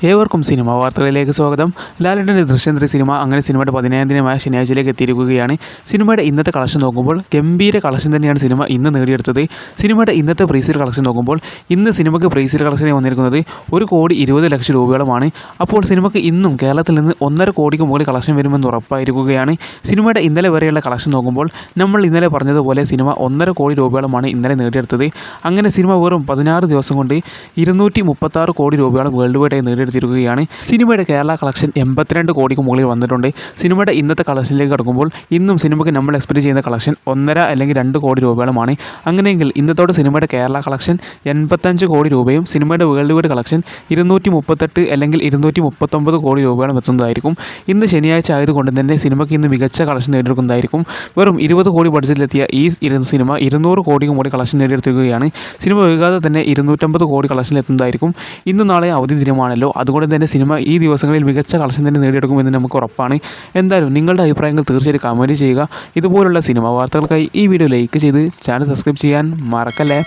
ഏവർക്കും സിനിമ വാർത്തകളിലേക്ക് സ്വാഗതം. ലാലേട്ടൻ്റെ ദൃശ്യം 3 സിനിമ അങ്ങനെ സിനിമയുടെ 15ാം ദിനമായ ശനിയാഴ്ചയിലേക്ക് എത്തിയിരിക്കുകയാണ്. സിനിമയുടെ ഇന്നത്തെ കളക്ഷൻ നോക്കുമ്പോൾ ഗംഭീര കളക്ഷൻ തന്നെയാണ് സിനിമ ഇന്ന് നേടിയെടുത്തത്. സിനിമയുടെ ഇന്നത്തെ പ്രീസെയിൽ കളക്ഷൻ നോക്കുമ്പോൾ ഇന്ന് സിനിമയ്ക്ക് പ്രീസെയിൽ കളക്ഷനായി വന്നിരിക്കുന്നത് 1,20,00,000 രൂപയോളമാണ്. അപ്പോൾ സിനിമയ്ക്ക് ഇന്നും കേരളത്തിൽ നിന്ന് 1.5 കോടിക്ക് മുകളിൽ കളക്ഷൻ വരുമെന്ന് ഉറപ്പായിരിക്കുകയാണ്. സിനിമയുടെ ഇന്നലെ വരെയുള്ള കളക്ഷൻ നോക്കുമ്പോൾ നമ്മൾ ഇന്നലെ പറഞ്ഞതുപോലെ സിനിമ 1.5 കോടി രൂപയോളമാണ് ഇന്നലെ നേടിയെടുത്തത്. അങ്ങനെ സിനിമ വെറും 16 ദിവസം കൊണ്ട് 236 കോടി രൂപയോളം വേൾഡ് വൈഡായി നേടിയെടുത്തിരിക്കുകയാണ്. സിനിമയുടെ കേരള കളക്ഷൻ 82 കോടിക്ക് മുകളിൽ വന്നിട്ടുണ്ട്. സിനിമയുടെ ഇന്നത്തെ കളക്ഷനിലേക്ക് കടക്കുമ്പോൾ ഇന്നും സിനിമയ്ക്ക് നമ്മൾ എക്സ്പെക്ട് ചെയ്യുന്ന കളക്ഷൻ 1.5 അല്ലെങ്കിൽ 2 കോടി രൂപയോളമാണ്. അങ്ങനെയെങ്കിൽ ഇന്നത്തോടെ സിനിമയുടെ കേരള കളക്ഷൻ 85 കോടി രൂപയും സിനിമയുടെ വേൾഡ് വൈഡ് കളക്ഷൻ 238 അല്ലെങ്കിൽ 239 കോടി രൂപയോളം എത്തുന്നതായിരിക്കും. ഇന്ന് ശനിയാഴ്ച ആയതുകൊണ്ട് തന്നെ സിനിമയ്ക്ക് ഇന്ന് മികച്ച കളക്ഷൻ നേടിയെടുക്കുന്നതായിരിക്കും. വെറും 20 കോടി ബഡ്ജറ്റിലെത്തിയ ഈ സിനിമ 200 കോടിക്ക് മുകളിൽ കളക്ഷൻ നേടിയെടുത്തിരിക്കുകയാണ്. സിനിമ വൈകാതെ തന്നെ 250 കോടി കളക്ഷനിലെത്തുന്നതായിരിക്കും. ഇന്നും നാളെ അവധി ദിനമാണല്ലോ, അതുകൊണ്ട് തന്നെ സിനിമ ഈ ദിവസങ്ങളിൽ മികച്ച കളക്ഷൻ തന്നെ നേടിയെടുക്കുമെന്ന് നമുക്ക് ഉറപ്പാണ്. എന്തായാലും നിങ്ങളുടെ അഭിപ്രായങ്ങൾ തീർച്ചയായും കമൻറ്റ് ചെയ്യുക. ഇതുപോലുള്ള സിനിമ വാർത്തകൾക്കായി ഈ വീഡിയോ ലൈക്ക് ചെയ്ത് ചാനൽ സബ്സ്ക്രൈബ് ചെയ്യാൻ മറക്കല്ലേ.